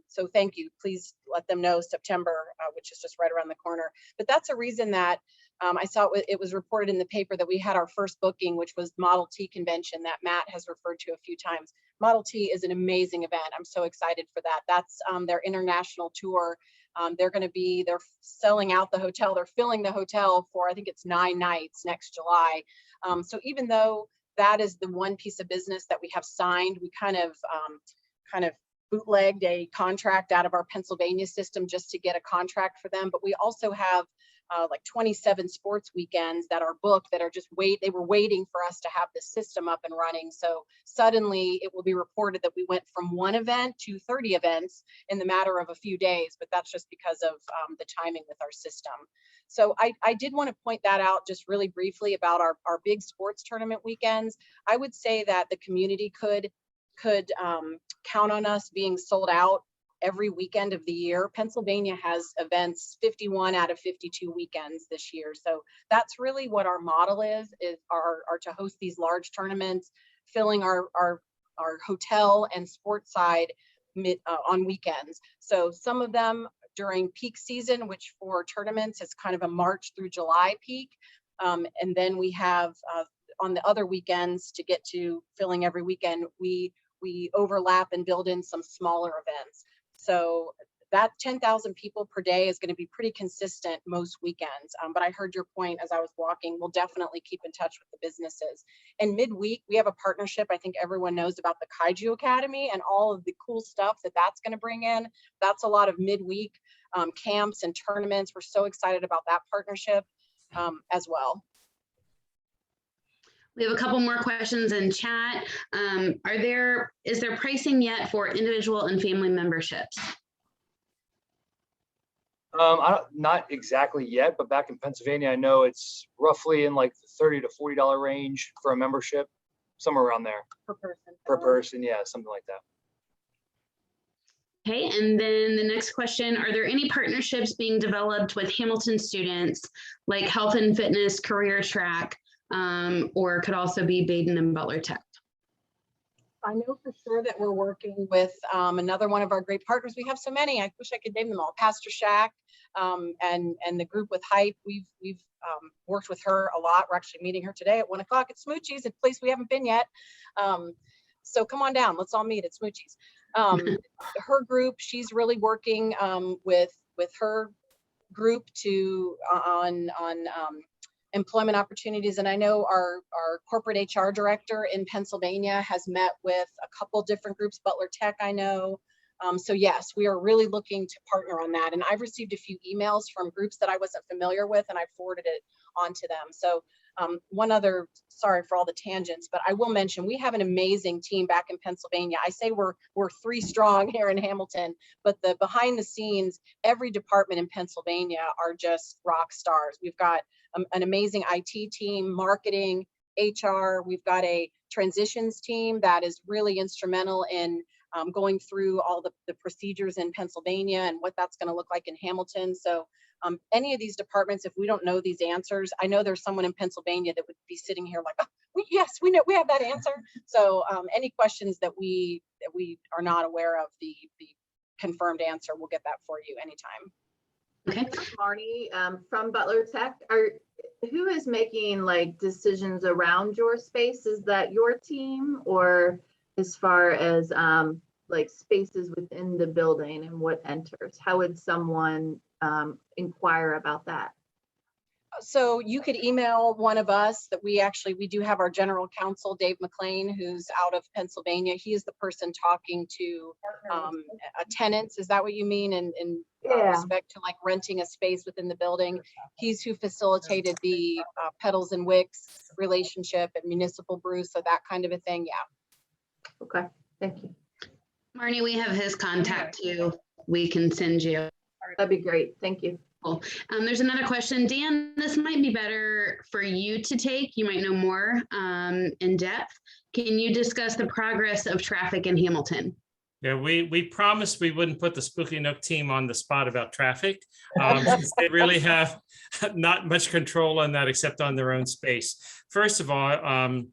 S3: so thank you. Please let them know September, which is just right around the corner. But that's a reason that I saw it was reported in the paper that we had our first booking, which was Model T convention that Matt has referred to a few times. Model T is an amazing event. I'm so excited for that. That's their international tour. They're selling out the hotel. They're filling the hotel for, I think it's 9 nights next July. So even though that is the one piece of business that we have signed, we kind of bootlegged a contract out of our Pennsylvania system just to get a contract for them. But we also have like 27 sports weekends that are booked that are they were waiting for us to have the system up and running. So suddenly it will be reported that we went from 1 event to 30 events in the matter of a few days, but that's just because of the timing with our system. So I did want to point that out just really briefly about our big sports tournament weekends. I would say that the community could count on us being sold out every weekend of the year. Pennsylvania has events 51 out of 52 weekends this year. So that's really what our model is to host these large tournaments, filling our hotel and sports side on weekends. So some of them during peak season, which for tournaments is kind of a March through July peak. And then we have on the other weekends to get to filling every weekend, we overlap and build in some smaller events. So that 10,000 people per day is going to be pretty consistent most weekends. But I heard your point as I was walking. We'll definitely keep in touch with the businesses. And midweek, we have a partnership. I think everyone knows about the Kaiju Academy and all of the cool stuff that that's going to bring in. That's a lot of midweek camps and tournaments. We're so excited about that partnership as well.
S1: We have a couple more questions in chat. Is there pricing yet for individual and family memberships?
S4: Not exactly yet, but back in Pennsylvania, I know it's roughly in like the $30 to $40 range for a membership, somewhere around there.
S3: Per person.
S4: Per person, yeah, something like that.
S1: Okay, and then the next question, are there any partnerships being developed with Hamilton students like Health and Fitness, Career Track, or could also be Baden and Butler Tech?
S3: I know for sure that we're working with another one of our great partners. We have so many. I wish I could name them all. Pastor Shack and the group with Hype. We've worked with her a lot. We're actually meeting her today at 1 o'clock at Smoochie's, a place we haven't been yet. So come on down. Let's all meet at Smoochie's. Her group, she's really working with her group on employment opportunities. And I know our corporate HR director in Pennsylvania has met with a couple different groups, Butler Tech, I know. So yes, we are really looking to partner on that. And I've received a few emails from groups that I wasn't familiar with, and I forwarded it on to them. So one other, sorry for all the tangents, but I will mention we have an amazing team back in Pennsylvania. I say we're 3 strong here in Hamilton, but the behind the scenes, every department in Pennsylvania are just rock stars. We've got an amazing IT team, marketing, HR. We've got a transitions team that is really instrumental in going through all the procedures in Pennsylvania and what that's going to look like in Hamilton. So any of these departments, if we don't know these answers, I know there's someone in Pennsylvania that would be sitting here like, oh, yes, we know, we have that answer. So any questions that we are not aware of the confirmed answer, we'll get that for you anytime.
S1: Okay.
S8: Marnie, from Butler Tech, who is making like decisions around your space? Is that your team, or as far as like spaces within the building and what enters? How would someone inquire about that?
S3: So you could email one of us that we do have our general counsel, Dave McLean, who's out of Pennsylvania. He is the person talking to tenants. Is that what you mean? In respect to like renting a space within the building. He's who facilitated the Petals and Wicks relationship and Municipal Brew. So that kind of a thing. Yeah.
S8: Okay, thank you.
S1: Marnie, we have his contact too. We can send you.
S8: That'd be great. Thank you.
S1: Cool. There's another question. Dan, this might be better for you to take. You might know more in depth. Can you discuss the progress of traffic in Hamilton?
S2: Yeah, we promised we wouldn't put the Spooky Nook team on the spot about traffic. Since they really have not much control on that except on their own space. First of all,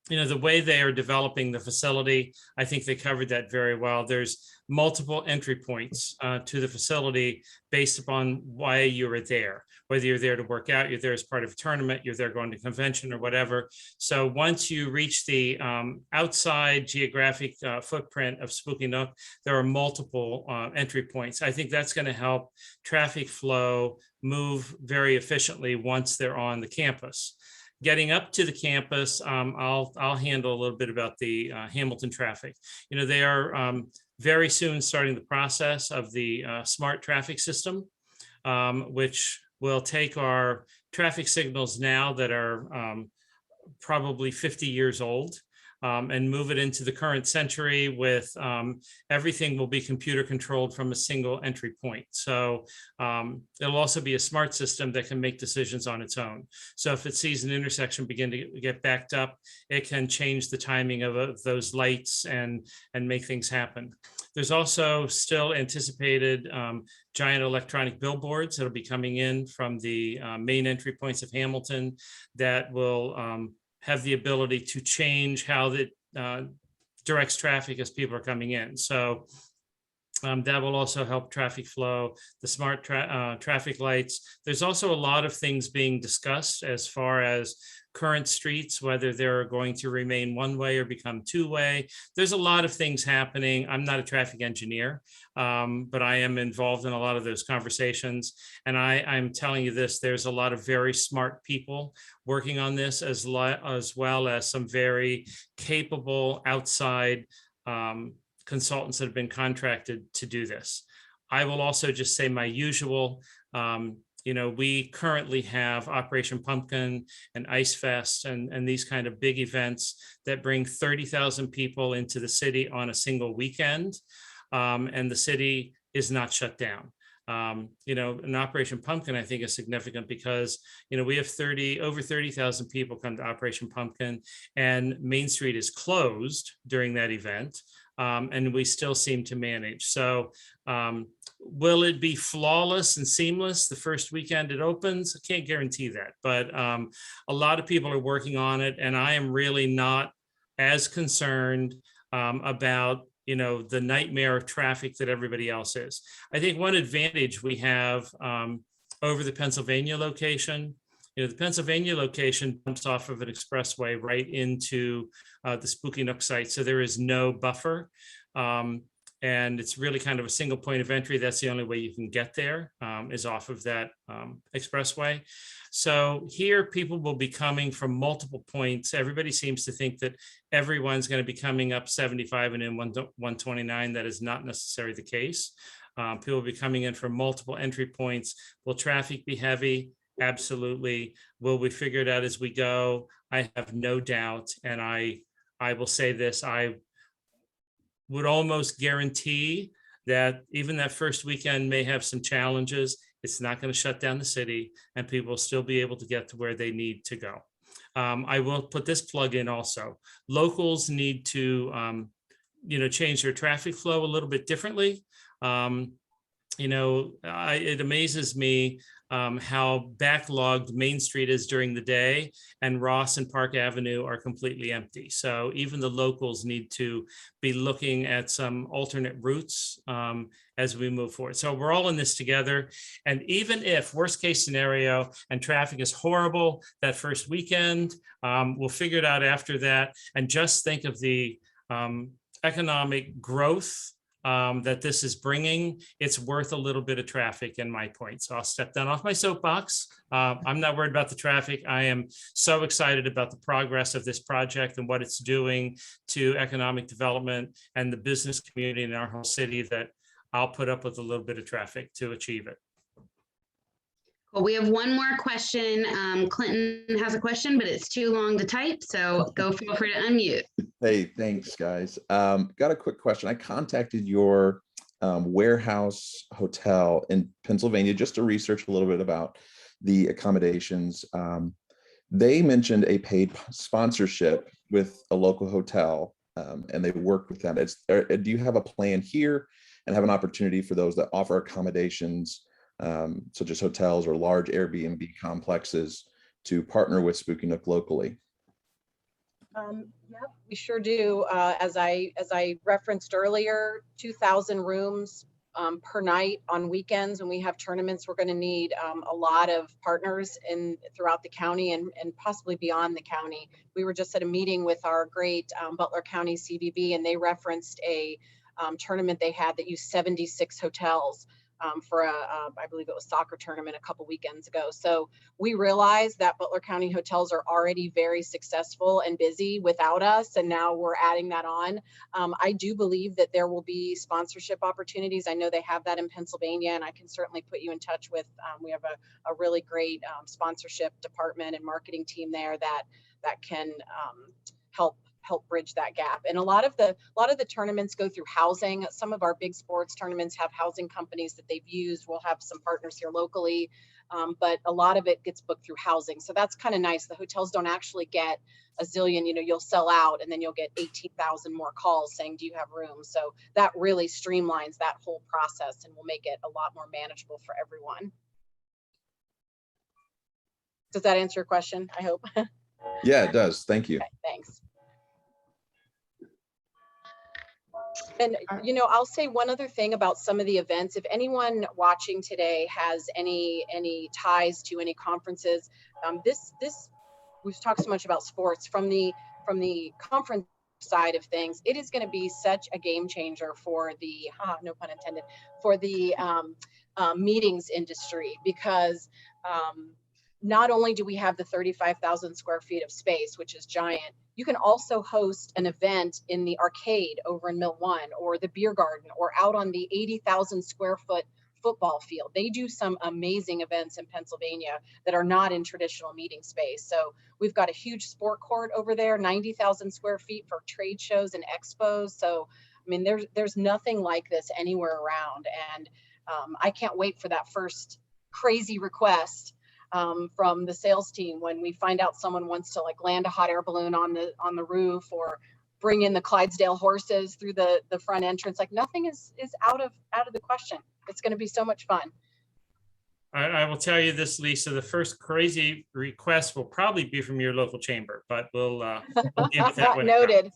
S2: the way they are developing the facility, I think they covered that very well. There's multiple entry points to the facility based upon why you are there, whether you're there to work out, you're there as part of a tournament, you're there going to convention or whatever. So once you reach the outside geographic footprint of Spooky Nook, there are multiple entry points. I think that's going to help traffic flow move very efficiently once they're on the campus. Getting up to the campus, I'll handle a little bit about the Hamilton traffic. They are very soon starting the process of the smart traffic system, which will take our traffic signals now that are probably 50 years old and move it into the current century with everything will be computer controlled from a single entry point. So it'll also be a smart system that can make decisions on its own. So if it sees an intersection begin to get backed up, it can change the timing of those lights and make things happen. There's also still anticipated giant electronic billboards that'll be coming in from the main entry points of Hamilton that will have the ability to change how that directs traffic as people are coming in. So that will also help traffic flow, the smart traffic lights. There's also a lot of things being discussed as far as current streets, whether they're going to remain one way or become two way. There's a lot of things happening. I'm not a traffic engineer, but I am involved in a lot of those conversations. And I'm telling you this, there's a lot of very smart people working on this, as well as some very capable outside consultants that have been contracted to do this. I will also just say my usual, we currently have Operation Pumpkin and Ice Fest and these kind of big events that bring 30,000 people into the city on a single weekend. And the city is not shut down. An Operation Pumpkin, I think, is significant because, we have over 30,000 people come to Operation Pumpkin, and Main Street is closed during that event. And we still seem to manage. So will it be flawless and seamless the first weekend it opens? I can't guarantee that, but a lot of people are working on it, and I am really not as concerned about the nightmare of traffic that everybody else is. I think one advantage we have over the Pennsylvania location, the Pennsylvania location jumps off of an expressway right into the Spooky Nook site, so there is no buffer. And it's really kind of a single point of entry. That's the only way you can get there, is off of that expressway. So here people will be coming from multiple points. Everybody seems to think that everyone's going to be coming up 75 and in 129. That is not necessarily the case. People will be coming in from multiple entry points. Will traffic be heavy? Absolutely. Will we figure it out as we go? I have no doubt. And I will say this, I would almost guarantee that even that first weekend may have some challenges. It's not going to shut down the city, and people will still be able to get to where they need to go. I will put this plug in also. Locals need to, change their traffic flow a little bit differently. It amazes me how backlogged Main Street is during the day, and Ross and Park Avenue are completely empty. So even the locals need to be looking at some alternate routes as we move forward. So we're all in this together. And even if worst case scenario and traffic is horrible that first weekend, we'll figure it out after that. And just think of the economic growth that this is bringing. It's worth a little bit of traffic, in my point. So I'll step down off my soapbox. I'm not worried about the traffic. I am so excited about the progress of this project and what it's doing to economic development and the business community in our whole city, that I'll put up with a little bit of traffic to achieve it.
S1: Well, we have one more question. Clinton has a question, but it's too long to type, so feel free to unmute.
S9: Hey, thanks, guys. Got a quick question. I contacted your warehouse hotel in Pennsylvania just to research a little bit about the accommodations. They mentioned a paid sponsorship with a local hotel, and they worked with that. Do you have a plan here and have an opportunity for those that offer accommodations, such as hotels or large Airbnb complexes, to partner with Spooky Nook locally?
S3: Yeah, we sure do. As I referenced earlier, 2,000 rooms per night on weekends. When we have tournaments, we're going to need a lot of partners throughout the county and possibly beyond the county. We were just at a meeting with our great Butler County CVB, and they referenced a tournament they had that used 76 hotels for I believe it was soccer tournament a couple weekends ago. So we realized that Butler County hotels are already very successful and busy without us, and now we're adding that on. I do believe that there will be sponsorship opportunities. I know they have that in Pennsylvania, and I can certainly put you in touch with, we have a really great sponsorship department and marketing team there that can help bridge that gap. And a lot of the tournaments go through housing. Some of our big sports tournaments have housing companies that they've used. We'll have some partners here locally, but a lot of it gets booked through housing. So that's kind of nice. The hotels don't actually get a zillion, you'll sell out and then you'll get 18,000 more calls saying, do you have room? So that really streamlines that whole process and will make it a lot more manageable for everyone. Does that answer your question? I hope.
S9: Yeah, it does. Thank you.
S3: Okay, thanks. And, I'll say one other thing about some of the events. If anyone watching today has any ties to any conferences, this we've talked so much about sports from the conference side of things. It is going to be such a game changer for the no pun intended, for the meetings industry, because not only do we have the 35,000 square feet of space, which is giant, you can also host an event in the arcade over in Mill 1 or the beer garden or out on the 80,000 square foot football field. They do some amazing events in Pennsylvania that are not in traditional meeting space. So we've got a huge sport court over there, 90,000 square feet for trade shows and expos. So, I mean, there's nothing like this anywhere around. And I can't wait for that first crazy request from the sales team when we find out someone wants to like land a hot air balloon on the roof or bring in the Clydesdale horses through the front entrance. Like nothing is out of the question. It's going to be so much fun.
S2: I will tell you this, Lisa, the first crazy request will probably be from your local chamber, but we'll deal with that when
S3: Noted.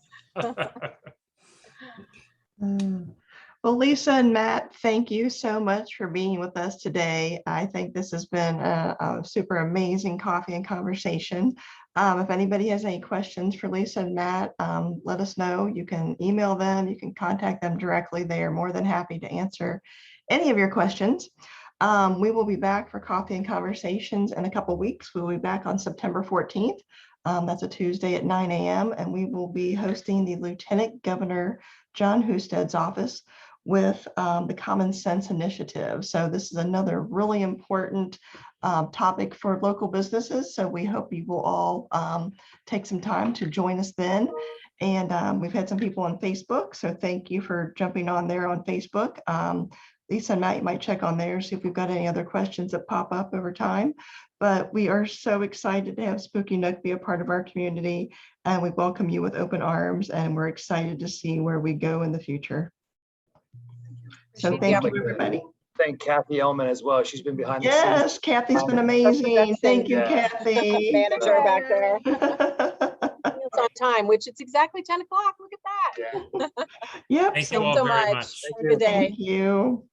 S10: Well, Lisa and Matt, thank you so much for being with us today. I think this has been a super amazing coffee and conversation. If anybody has any questions for Lisa and Matt, let us know. You can email them, you can contact them directly. They are more than happy to answer any of your questions. We will be back for coffee and conversations in a couple weeks. We'll be back on September 14th. That's a Tuesday at 9 a.m. and we will be hosting the Lieutenant Governor John Husted's office with the Common Sense Initiative. So this is another really important topic for local businesses. So we hope you will all take some time to join us then. And we've had some people on Facebook. So thank you for jumping on there on Facebook. Lisa and Matt, you might check on there, see if we've got any other questions that pop up over time. But we are so excited to have Spooky Nook be a part of our community. And we welcome you with open arms. And we're excited to see where we go in the future. So thank you, everybody.
S4: Thank Kathy Ellman as well. She's been behind the scenes.
S10: Yes, Kathy's been amazing. Thank you,
S4: Yeah.
S10: Kathy.
S3: Manager back there. It's on time, which it's exactly 10 o'clock. Look at that.
S4: Yeah.
S10: Yep.
S2: Thank
S3: Thank
S2: you all
S3: so
S2: very
S3: much.
S2: much.
S3: Have a good day.
S10: Thank you.